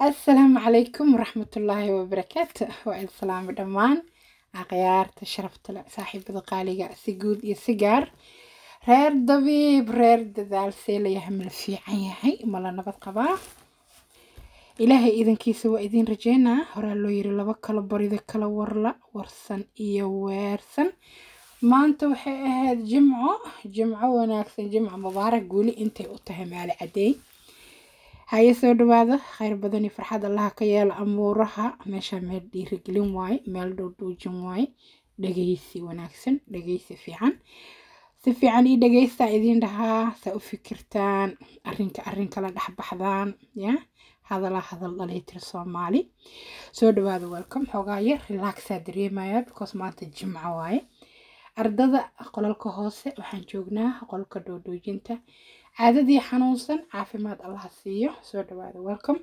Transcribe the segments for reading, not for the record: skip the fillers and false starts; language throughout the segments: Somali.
السلام عليكم ورحمة الله وبركاته والسلام دمان أخيار تشرفت صاحب قاليقة سجود يسجار رير دبيب رير دال سيلا يحمل في عيهي ملا نبض قبا إلهي إذن كيسوا إذن رجينا هرا لو يري لبا كلا بريد كلا ورلا ورسن إيا ويرسن ما أنت وحي أهد جمعة وناكسن جمعة مبارك قولي انتي أتهم على عدي هاي soo dhawaada khayr badan iyo farxad Allah ka yeelo amuuraha meesha meel dhiirigelin waay meel dhoodhoojin waay dhageysi wanaagsan dhageysi fiican si fiican ii dhageysta idin dhahaa saa u fikirtaan arrinka la dhex baxdaan ya hadal dhaliitir Soomaali soo dhawaada welcome xogaa yar relax dareemaya because maanta jimco waay ardada qolalka hoose waxaan joognaa qolka dhoodhoojinta عادتي حنوصن عافيمات الله سيو سو دواده welcome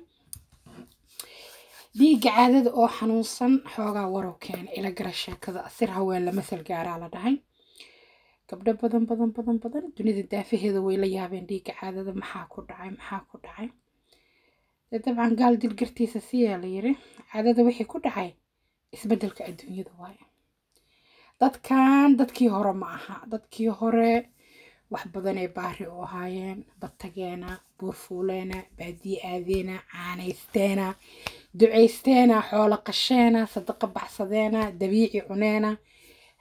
ديق عادة او حنوصن حوغا ورو كان الى قرشة كذا أصير هوين مثل قارة على دهين قبل بدن دوني الدافي هذا ويلا يابين ديق عادة محاكو دعاي طبعا قال دي القرتي ساسية ليري عادة وحي كو دعاي اسبدلك الدنيا دواي دادكي هورو معها دادكي هورو wax badan ay baari u ahaayeen batageena buurfuuleena baadii aadeena caanaysteena duceysteena xoolo qasheena sadaqa baxsadeena dabiici cuneena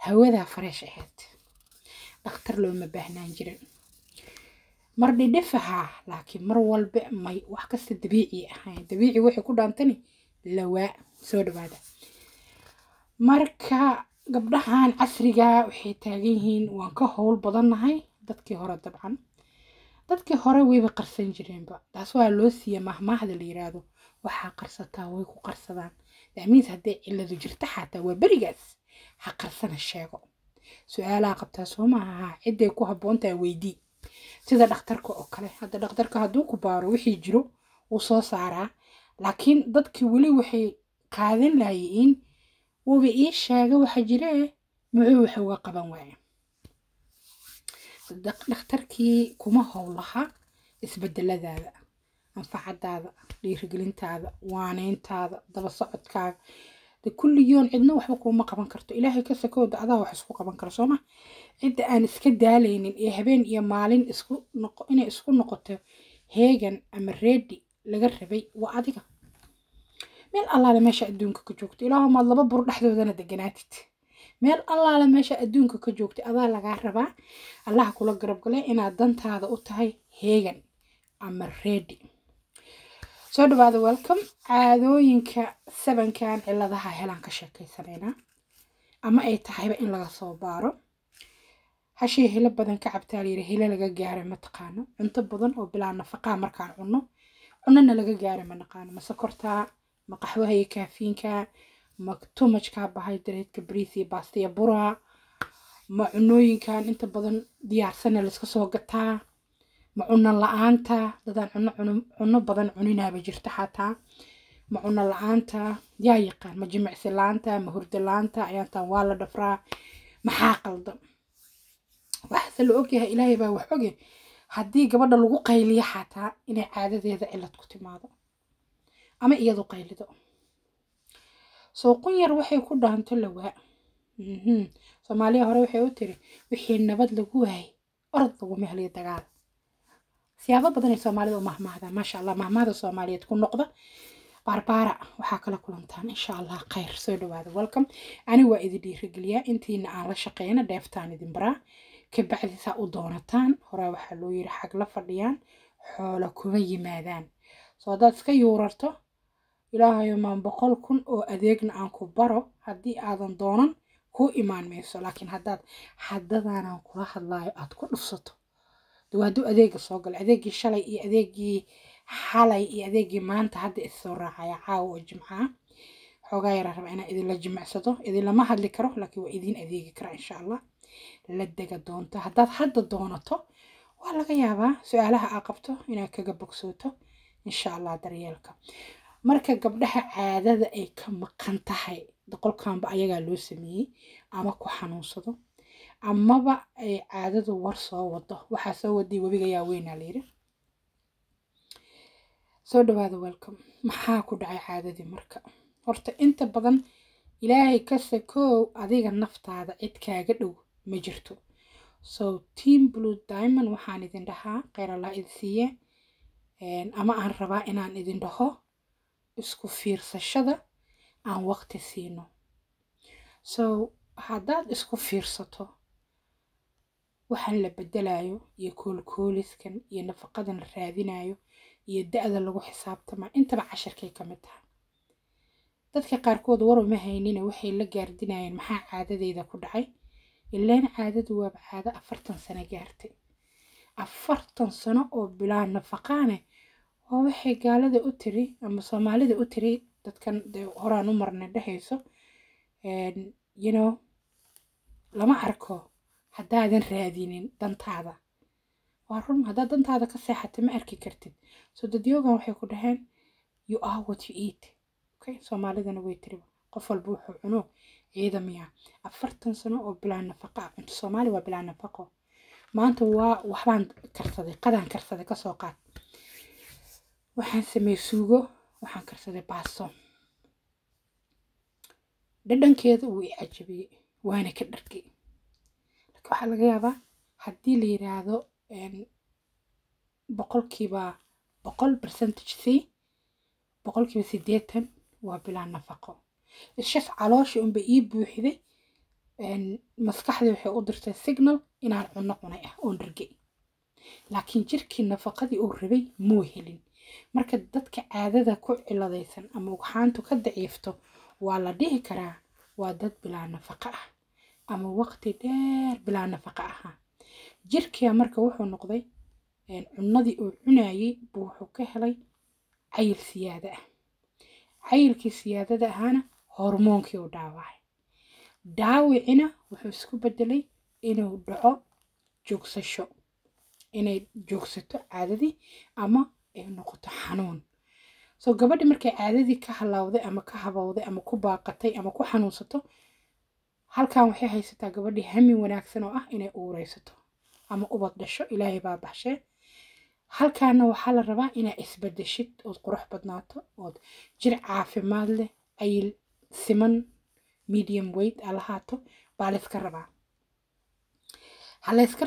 hawada fresh ahayd dhakhtar looma baahnaan jirin mar dhidhifaha laakiin mar walba may wax kasta dabiici ahayn dabiici wixii ku dhaantani lawaa soo dhawaada marka gabdhahan casriga waxay taagan yihiin waan ka howl badanahay dadkii hore dabcan dadkii hore wayba qarsan jireenba taas waa loo siiyay mahmaahda la yiraahdo waxa qarsataa way ku qarsadaan daamiis haddii ciladu jirta xataa waa barigaas ha qarsana sheego su'aalaha qabtaa Soomaha ciday ku haboontaa weydii sida dhakhtarka oo kale hadda dhakhtarka hadduu ku baaro wixii jiro uu soo saaraa laakiin dadkii wali waxay qaadan laayeen waba ii sheega waxa jira muxuu wax uga qaban waayay dhakhtarkii kuma howlaha isbedeladaada anfacadaada dhiirigelintaada waaneyntaada daba socodkaaga de kulli yoon cidna waxba kuma qaban karto ilaahay ka sakooda adaa wax isku qaban karo sooma cidda aan iska daalaynin ee habeen iyo maalin inay isku noqoto heegan ama ready laga rabay waa adiga meel allaale meesha adduunka ka joogto ilaahu maad laba bur dhexdoodana deganaatid meel allaale meesha adduunka ka joogtay adaa lagaa rabaa allah kula garab galay inaad dantaada u tahay heegan ama ready soo dhawaada welcome caadooyinka sabankan ciladaha helaan ka sheekaysanayna ama ay tahayba in laga soo baaro hashii hila badan ka cabtaa la yiri hila laga gaaray ma taqaano cunto badan oo bilaa nafaqo markaan cunana laga gaaray ma naqaano ma sokorta ma qaxwaha iyo kaafiinka ma tumajka carbohydrate bariisi baastiya bura ma cunooyinkan inta badan diyaarsan la iska soo gataa ma cunno la'aanta dadaan cunno badan cuninaaba jirta xataa ma cunno la'aanta yaa yaqaan ma jimicsi la'aanta ma hurdo la'aanta ayaantan waa la dhafraa maxaa qaldan waxaase la ogyahay ilaahay baa wax oge haddii gabadha lagu qayliyo xataa inay caadadeeda cilad ku timaado ama iyadu qaylido soo qunyar waxay ku dhaanto lawaa Soomaaliya hore waxay u tiri wixii nabad lagu waayay orod lagu mehliyo dagaal siyaabo badan ay Soomaalida u mahmaahda maasha Allah mahmaahda Soomaaliyeed ku noqda barbaara waxa kala kulantaan insha Allah khayr soo dhawaada welcome ani waa idin dhiirigeliyaa intiina aan la shaqeeyna dheeftaan idin baraa ka bacdi saa u doonataan hore waxa loo yiri xag la fadhiyaan xoolo kuma yimaadaan soo dad iska yuurarto ilaahay ma 100,000 oo adeegna aan ku baro hadii aadan doonan ku imaan mayso laakiin haddana kula hadlaayo aad ku dhufsato dawaadu adeega soo gal adeegii shalay iyo adeegii xalay iyo adeegii maanta hadda isoo raacaya caawa jimcaha xogaa yar raba inaan idin la jimicsado idin lama hadli karo laakiin waa idin adeegi kara insha Allah la dega doonto haddaad hadda doonato waa laga yaabaa su'aalaha aad qabto inaad kaga bogsooto insha Allah daryeelka marka gabdhaha caadada ay ka maqan tahay qolkaanba ayagaa loo sameeyay ama ku xanuunsado amaba ay caadadu war soo wado waxa soo waday wabiga yaa weynaa leeyahay soo dhawaada welcome. maxaa ku dhacay caadadii marka? horta inta badan ilaahay ka sakow adiga naftaada cid kaaga dhow ma jirto. so team blue diamond waxaan idin dhahaa kheyr allah idin siiye ama aan rabaa inaan idin dhaho isku fiirsashada aan waqti siino. so haddaad isku fiirsato waxaan la bedelayo iyo koolkooliskan iyo nafaqadan la raadinayo iyo da'da lagu xisaabtama intaba casharkay ka mid tahay. dadka qaarkood war uma haynina waxay la gaardinayeen maxaa caadadeyda ku dhacay. ilaan caadadu waaba caado 40 sano gaartay. 40 sano oo bilaa nafaqaane oo waxay gaalada u tiri ama Soomaalida u tiri dadkan horaan u marnay dhahayso you know lama arko haddaadan raadinin dantaada. waa run haddaad dantaada ka seexatay ma arki kartid. so dadyogan waxay ku dhaheen you are what you eat. okay Soomaalidana way tiri qof walba wuxuu cuno ciidamiya. 40 sano oo bilaa nafaqa cunto Soomaali waa bilaa nafaqo. maanta waa waxbaan karsaday qadaan karsaday ka soo qaad. waxaan sameeyay suugo waxaan karsaday baasto. dhadhankeeda wuu i cajabiyey waana ka dhargay. laakiin waxaa laga yaabaa haddii la yiraahdo boqolkiiba 100% si boqolkiiba 80 waa bilaa nafaqo. ishaf caloosha unba ii buuxiday maskaxdii waxay u dirtay signal inaan cunno cunay ah oon dhargay. laakiin jirkii nafaqadii uu rabay muu helin. marka dadka caadada ku ciladaysan ama ugxaantu ka daciifto waa la dhihi karaa waa dad bilaa nafaqo ah ama waqti dheer bilaa nafaqo ah. jirkiya marka wuxuu noqday cunnadii uu cunayay buu wuxuu ka helay cayil siyaada ah. cayilkii siyaadada ahaana hormoonkii uu dhaawacay. dhaawicina wuxuu isku bedelay inuu dhaco joogsasho inay joogsato caadadii ama ay noqoto xanuun. so gabadhi markay caadadii ka halawday ama ka habowday ama ku baaqatay ama ku xanuunsato halkan waxay haysataa gabadhi hami wanaagsan oo ah inay uureysato ama ubad dhasho ilaahay baa baxshay. halkaana waxaa la rabaa inaa isbedeshid ood qurux badnaato ood jir caafimaad leh ayil siman medium weight alahaato baa la iska rabaa. halayska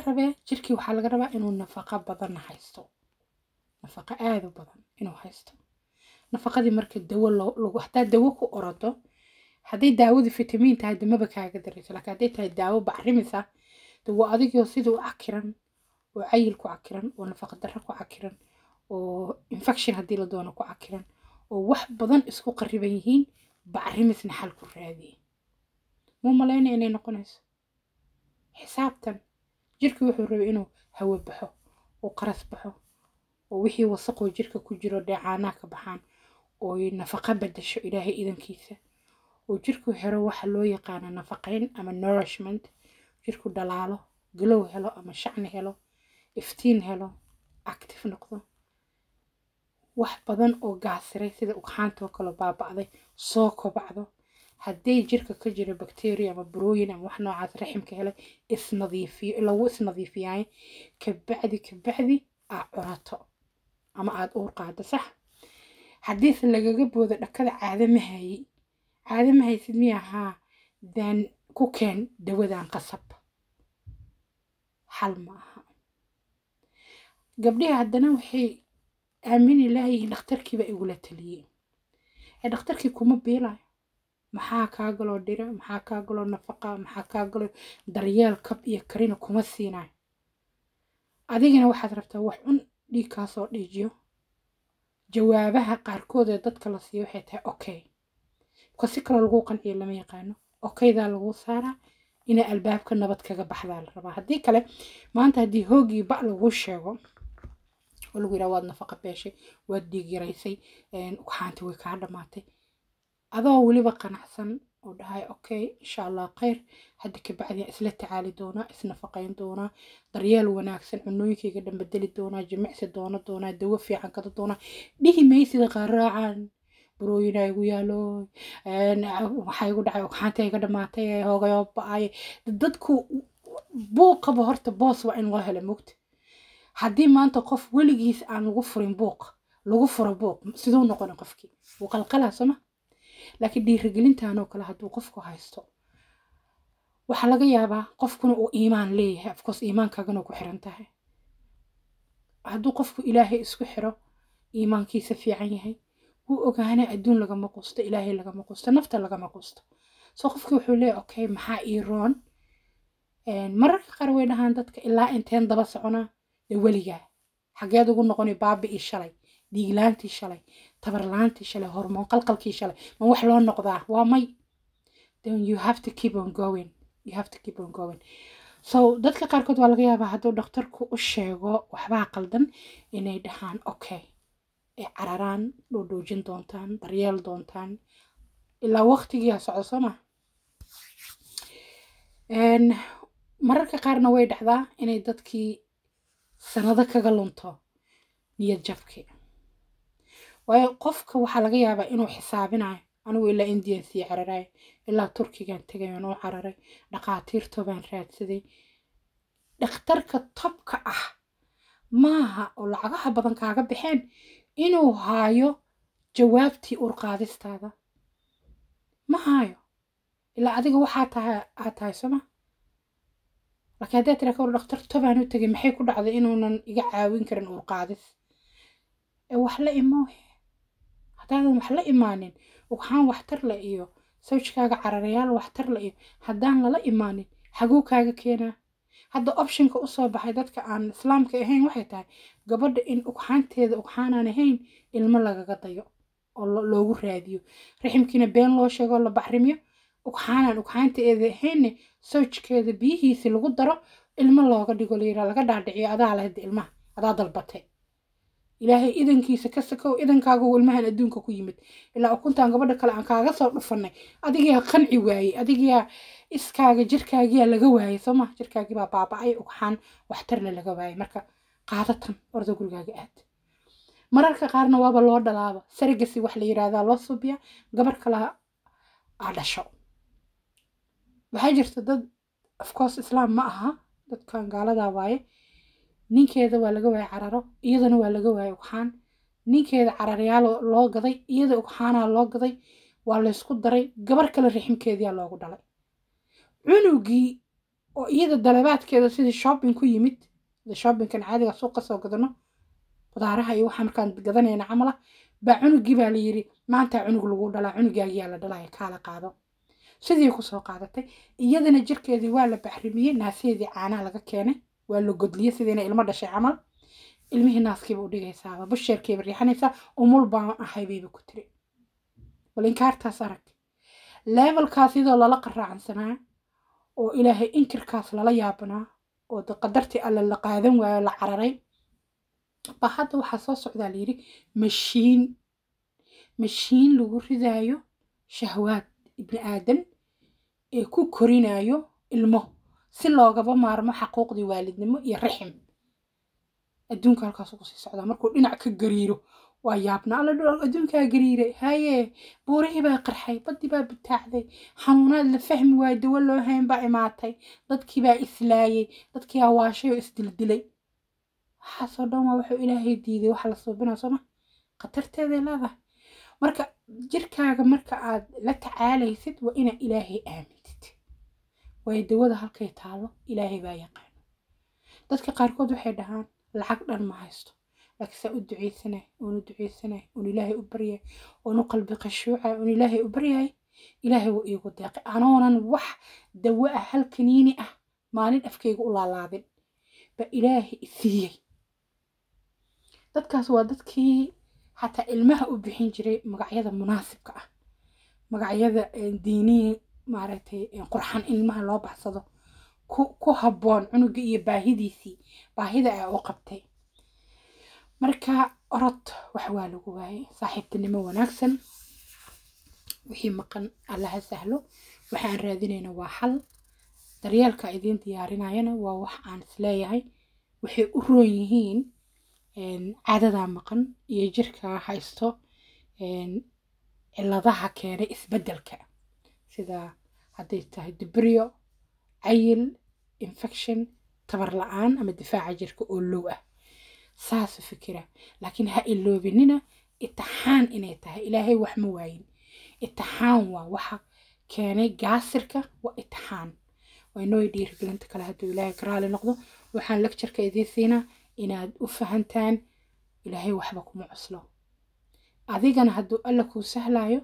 rabaa jirkii waxaa laga rabaa inuu nafaqo badan haysto. nafaqo aad u badan inuu haysto. nafaqadii marka dawo lagu hadaa dawo ku orado hadday daawadu fitamiin tahay damaba kaaga darayso. laakiin hadday tahay daawo bacrimisa dawo adigoo siduu cakiran oo cayil ku cakiran oo nafaqa darro ku cakiran oo infection haddii la doono ku cakiran oo wax badan isku qariban yihiin bacrimisna xal ku raadiyay. muu malaynaya inay noqonayso xisaabtan. jirka wuxuu rabay inuu hawo baxo oo qaras baxo oo wixii wasaqo jirka ku jiro dheecaanaha ka baxaan oo nafaqa bedesho ilaahay idankiisa oo jirku helo waxa loo yaqaan nafaqeyn ama nourishment. jirku dhalaalo glow helo ama shacni helo iftiin helo active noqdo. wax badan oo gaasiray sida ugxaanta oo kale baaba'day soo kobacdo. hadday jirka ka jiro bacteria ama burooyin ama wax noocaas raximka helay isnadiifiyo lagu isnadiifiyaay kabacdi aad curato ama aad uur qaado sax. haddiise lagaga boodo dhakada caado ma haysid miyahaa dan ku keen dawadan qasab xal ma aha. gabdhihi haddana waxay aamini lahayihiin dhakhtarkiiba igula taliyey. dhakhtarkii kuma biilayo. maxaa kaa galoo dhira maxaa kaa galoo nafaqa maxaa kaa galoo daryeel kab iyo karina kuma siinayo. adigana waxaad rabtaa wax cun dhiig kaa soo dhiijiyo. jawaabaha qaarkood ee dadka la siiyo waxay tahay okay si kale lagu qanciyo lama yaqaano. okaydaa lagu saaraa inay albaabka nabad kaga baxdaa la rabaa. haddii kale maanta haddii hoogii ba lagu sheego oo lagu yidhaha waad nafaqa beeshay waad dhiig yaraysay ugxaanti way kaa dhamaatay adoo weliba qanacsan oo dhahay okay insha allah khayr hadda ka bacdi isla tacaali doonaa isnafaqayn doonaa daryeel wanaagsan cunooyinkayga dhan bedeli doonaa jimicsi doonaa dawo fiican kada doonaa dhihi maysida qaraacan burooyinaa igu yaalo waxaa igu dhacay ugxaanta iga dhamaatay hoogayoo ba'ay. dadku buuqaba horta boos waa in loo helo mugta. haddii maanta qof weligiis aan lagu furin buuq lagu furo buuq siduu noqon qofkii wuu qalqalaa soma laakiin dhiirigelintan oo kale hadduu qofku haysto waxaa laga yaabaa qofkuna uu iimaan leeyahay of course iimaankaagana ku xiran tahay hadduu qofku ilaahay isku xiro iimaankiisa fiican yahay wuu ogaanaa adduun lagama quusto ilaahay lagama quusto nafta lagama quusto soo qofkii wuxuu leeyahay okay maxaa ii roon mararka qaar way dhahaan dadka ilaa inteen daba soconaa dee weligaa xageed ugu noqoni baabi'ii shalay dhiiglaantii shalay tabarlaantii shalay hormoon qalqalkii shalay ma wax loo noqdaa waa may then you have to keep on going you have to keep on going so dadka qaarkood waa laga yaabaa hadduu dhakhtarku u sheego waxbaa qaldan inay dhahaan okay ay cararaan dhoodhoojin doontaan daryeel doontaan ilaa waqtigiia socdo soo ma mararka qaarna way dhacdaa inay dadkii sanado kaga lunto niyad jabki waayo qofka waxaa laga yaabaa inuu xisaabinayo anigu ilaa indian sii cararay ilaa turkigan tegay oo cararay dhaqaatiirto baan raadsaday dhakhtarka topka ah maaha oo lacagaha badan kaaga baxeen inuu haayo jawaabtii urqaadistaada ma haayo ilaa adiga waxaa tahay soma laakiin haddaad tira ka war dhakhtar tobaan u tegay maxay ku dhacday inuunan iga caawin karin urqaadis wax la imoohe haddaadan wax la imaanin waxaan waxtar la iyo sawjkaaga cararayaal waxtar la iyo haddaan lala imaanin xaguu kaaga keenaa hadda optionka usoo baxay dadka aan islaamka ahayn waxay tahay gabadha in ugxaanteeda ugxaanaan ahayn ilmo lagaga dayo oo loogu raadiyo raximkiina been loo sheego la bacrimiyo ugxaanteeda ahaynne sawjkeeda biyihiisi lagu daro ilmo looga dhigo layira laga dhaadhiciyo adaa lahada ilmaha adaa dalbatay ilaahay idankiisa ka sakow idankaaga ilmahan adduunka ku yimid ilaa ukuntaan gabadha kale aan kaaga soo dhufanay adigaa qanci waayey adigaa iskaaga jirkaagiyaa laga waayey sooma jirkaagii baa baaba'ay ugxaan waxtarna laga waayey marka qaadatan orda gurigaaga aad mararka qaarna waaba loo dhalaaba sarigasi wax la yiraahdaa loo subiya gabar kale aa dhasho waxaa jirta dad of course islaam ma aha dadkan gaaladaa waaye ninkeeda waa laga waayay cararo iyadana waa laga waayay ugxaan ninkeeda cararayaal loo gaday iyada ugxaanaa loo gaday waa laysku daray gabar kale raximkeediyaa loogu dhalay cunugii oo iyada dalabaadkeeda sidii shopping ku yimid shoppingkan caadiga suuqa soo gadano qudaaraha iyo waxaan markaan gadanayna camala baa cunugii baa la yiri maanta cunug lagu dhalaa cunugaagiyaa la dhalaya kaala qaado sidii ku soo qaadatay iyadana jirkeedii waa la baxrimiyey naaseedii caanaa laga keenay waa la godliyey sidiina ilmo dhashay camal ilmihii naaskiiba u dhigaysaaba basheerkiiba riixanaysaa umul baan ahay bayba ku tiri bal inkaartaas arag levelkaas idoo lala qaraacansanaa oo ilaahay inkirkaas lala yaabanaa oo qadartii alle la qaadan waayo la cararay ba hadda waxaa soo socdaa layidhi mashiin lagu ridaayo shahwaad ibni aadan ee ku korinayo ilmo si loogaba maarmo xaquuqdii waalidnimo iyo raxim adduunka halkaas ugu sii socdaa markuu dhinac ka gariiro waa yaabna alla adduunkaa gariiray haye buurihii baa qarxay baddii baa butaacday xanuunaad la fahmi waayo dawo loo hayn baa imaatay dadkii baa islaayay dadkii hawaashay oo isdildilay waxaasoo dhan waa wuxuu ilaahay diiday waxa la suubinaa sooma khatarteeday leedahay marka jirkaaga marka aad la tacaalaysid waa ina ilaahay aamintid waayo dawada halkay taalo ilaahay baa yaqaano dadka qaarkood waxay dhahaan lacag dhan ma haysto laakiin saa u ducaysanay oon ilaahay u baryay oon u qalbi qashuucay oon ilaahay u baryay ilaahay wuu iigu deeqay anoonan wax dawo ah hal kaniini ah maalin afkayga u laalaadin ba ilaahay isiiyey dadkaas waa dadkii xataa ilmaha u bixin jiray magacyada munaasibka ah magacyada diiniyi maaragtay qurxan ilmaha loo baxsado ku habboon cunuga iyo baahidiisii baahida ay u qabtay marka orod wax waa lagu waayay saaxiibtinimo wanaagsan wixii maqan allaha sahlo waxaan raadinayna waa xal daryeelka idiin diyaarinayana waa wax aan isleeyahay waxay u roon yihiin caadadaa maqan iyo jirka haysto ciladaha keenay isbeddelka sida hadday tahay dibriyo cayil infection tabar la-aan ama difaaca jirka oo low ah saas fikira laakiin ha iloobinina itixaan inay tahay ilaahay wax ma waayin itixaan waa waxa keenay gaasirka waa itixaan waa inoo dhiirigelinta kale hadduu ilaahay ka raali noqdo waxaan lectureka idiin siinaa inaad u fahantaan ilaahay waxba kuma cuslo adigana hadduu alla kuu sahlaayo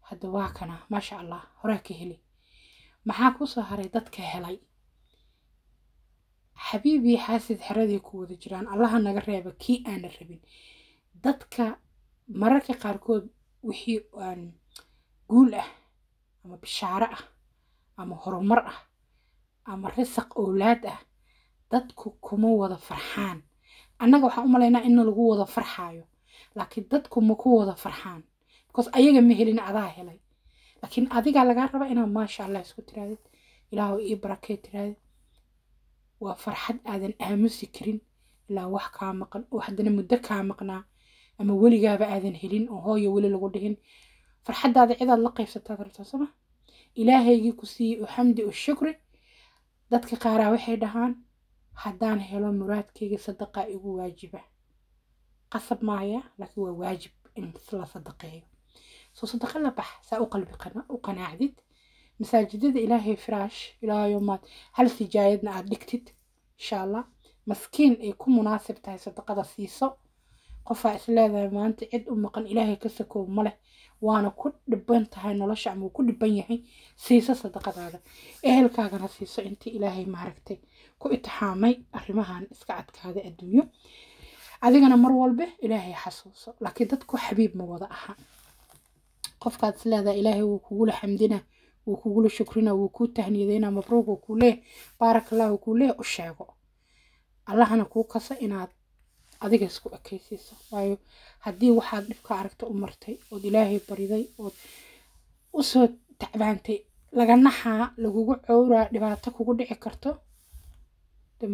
hadda waa kana maasha allah horaa ka heli maxaa ku soo haray dadka helay xabiibii xaasid xeradii ku wada jiraan allaha naga reeba kii aana rabin dadka mararka qaarkood wixii aan guul ah ama bishaaro ah ama horumar ah ama risaq awlaad ah dadku kuma wada farxaan annaga waxaan u malaynaa in lagu wada farxaayo laakiin dadku ma ku wada farxaan because ayaga ma helin adaa helay laakiin adiga laga raba inaad maasha allah isku tiraadid ilaahu ii barakee tiraadid waa farxad aadan aamusi karin ilaa wax kaa maqan oo haddana muddo kaa maqnaa ama weligaaba aadan helin oo hooyo weli lagu dhihin farxaddaada cidaad la qaybsataad rabtaa soma ilaahaygii ku siiyey oo xamdi oo shukri dadka qaaraa waxay dhahaan haddaan helo muraadkayga sadaqa igu waajiba qasab maaya laakiin waa waajib in la sadaqeeyo soo sadaqa la bax saa u qalbi u qanaacdid masaajidada ilaahay firaash ilaahayo maad hal sijaayadna aad dhigtid insha allah maskiin ay ku munaasib tahay sadaqada siiso qofaa isleedahay maanta cid u maqan ilaahay ka sakoob ma leh waana ku dhiban tahay nolosha ama ku dhiban yahay siiso sadaqadaada ehelkaagana siiso intii ilaahay maaragtay ku itixaamay arrimahan iska adkaada adduunyo adigana mar walba ilaahay xasuuso laakiin dadku xabiib ma wada aha qofkaad isleedahay ilaahay wuu kugula xamdina wuu kugula shukrina wuu kuu tahniyadeyna mabruuq wuu kuu leeh baarakallahu kuu leeh u sheego allahana kuu kasa inaad adiga isku ekaysiiso waayo haddii waxaad dhibka aragta u martay ood ilaahay bariday ood u soo tacbaantay laga naxaa lagugu cowraa dhibaato kugu dhici karto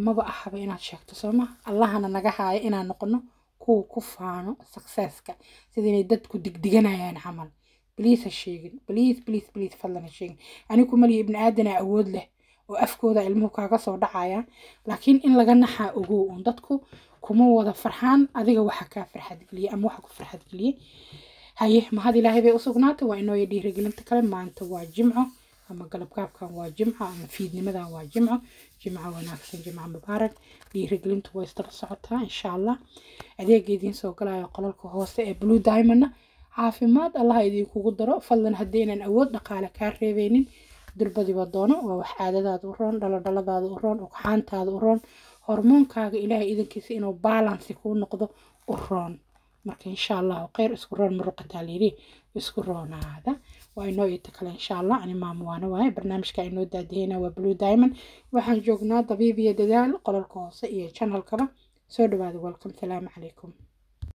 maba ahaba inaad sheegto sooma allahana naga haaya inaan noqono kuwa ku faano successka sida inay dadku digdiganayaan camal بليز هالشيء بليز فضلا هالشيء أنا كمالي ابن آدنا أود له وأفكوذا علمه كاقص ودعايا لكن إن لغنا حقوقو وندتكو كمو وذا فرحان أذيك وحكا فرحة قلية أم وحكو فرحة قلية هاي ما هذه لاهي بي أصغناته وإنه يديه رجل تكلم مع أنت واجمعه أما قلب كاب كان واجمعه أما فيدني ماذا واجمعه جمعة وناكسن جمعة مبارك ديه رجل أنت ويسترصعتها إن شاء الله أذيك جيدين سوقلا يقولكوا هو بلو دايما caafimaad allah idinkugu daro fadlan haddaynan awood dhaqaale kaa reebeynin durbadiba doono waa wax caadadaada u roon dhaladhaladaada u roon ugxaantaada u roon hormoonkaaga ilaahay idankiisa inuu baalansi kuu noqdo u roon marka insha allahu khayr isku roon muruqataa layidhi isku roonaada waa inoo ita kale insha allah ani maamuwaana waaye barnaamijka inoo daadiheyna waa blue diamond waxaan joognaa dabiib iyo dadaal qolalka hoose iyo channelkaba soo dhawaada welcome salaamu calaykum